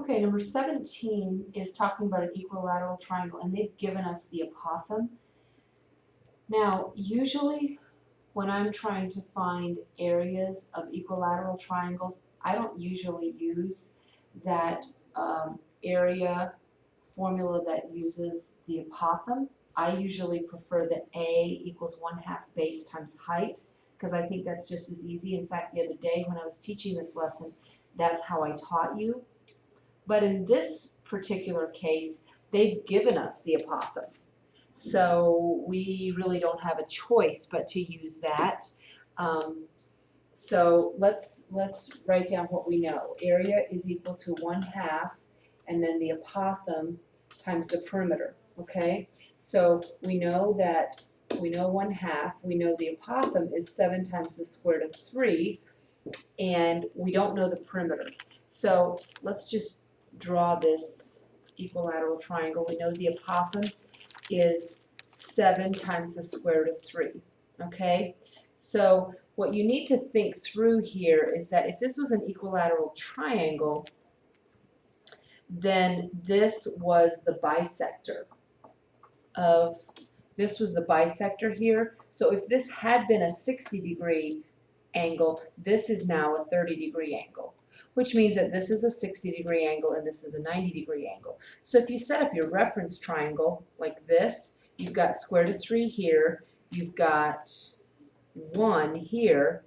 Okay, number 17 is talking about an equilateral triangle, and they've given us the apothem. Now, usually when I'm trying to find areas of equilateral triangles, I don't usually use that area formula that uses the apothem. I usually prefer that A equals 1/2 base times height, because I think that's just as easy. In fact, the other day when I was teaching this lesson, that's how I taught you. But in this particular case, they've given us the apothem. So we really don't have a choice but to use that. So let's write down what we know. Area is equal to 1/2, and then the apothem times the perimeter, okay? So we know 1/2, we know the apothem is 7 times the square root of 3, and we don't know the perimeter. So let's just draw this equilateral triangle. We know the apothem is 7 times the square root of 3, okay? So what you need to think through here is that if this was an equilateral triangle, then this was the bisector here. So if this had been a 60-degree angle, this is now a 30-degree angle, which means that this is a 60-degree angle and this is a 90-degree angle. So if you set up your reference triangle like this, you've got square root of 3 here, you've got 1 here,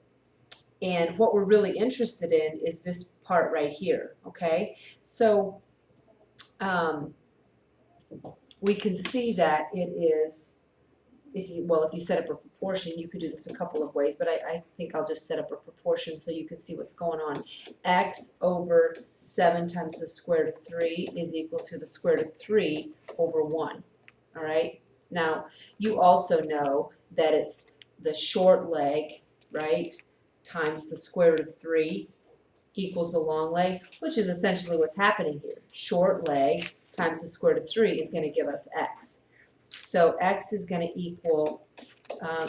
and what we're really interested in is this part right here, okay? So we can see that it is, if you set up a proportion, you could do this a couple of ways, but I think I'll just set up a proportion so you can see what's going on. X over 7 times the square root of 3 is equal to the square root of 3 over 1, all right? Now, you also know that it's the short leg, right, times the square root of 3 equals the long leg, which is essentially what's happening here. Short leg times the square root of 3 is going to give us x. So x is going to equal,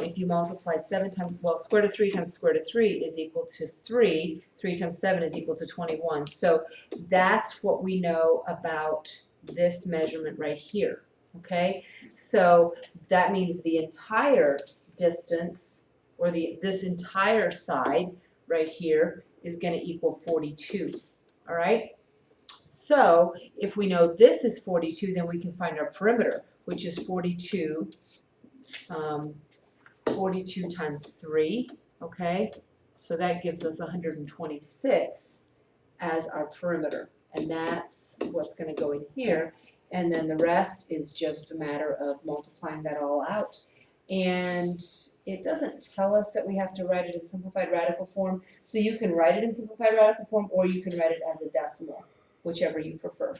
if you multiply 7 times, well, square root of 3 times square root of 3 is equal to 3. 3 times 7 is equal to 21. So that's what we know about this measurement right here, okay? So that means the entire distance, or this entire side right here, is going to equal 42, all right? So if we know this is 42, then we can find our perimeter, which is 42, 42 times 3, okay? So that gives us 126 as our perimeter, and that's what's going to go in here. And then the rest is just a matter of multiplying that all out. And it doesn't tell us that we have to write it in simplified radical form, so you can write it in simplified radical form or you can write it as a decimal, whichever you prefer.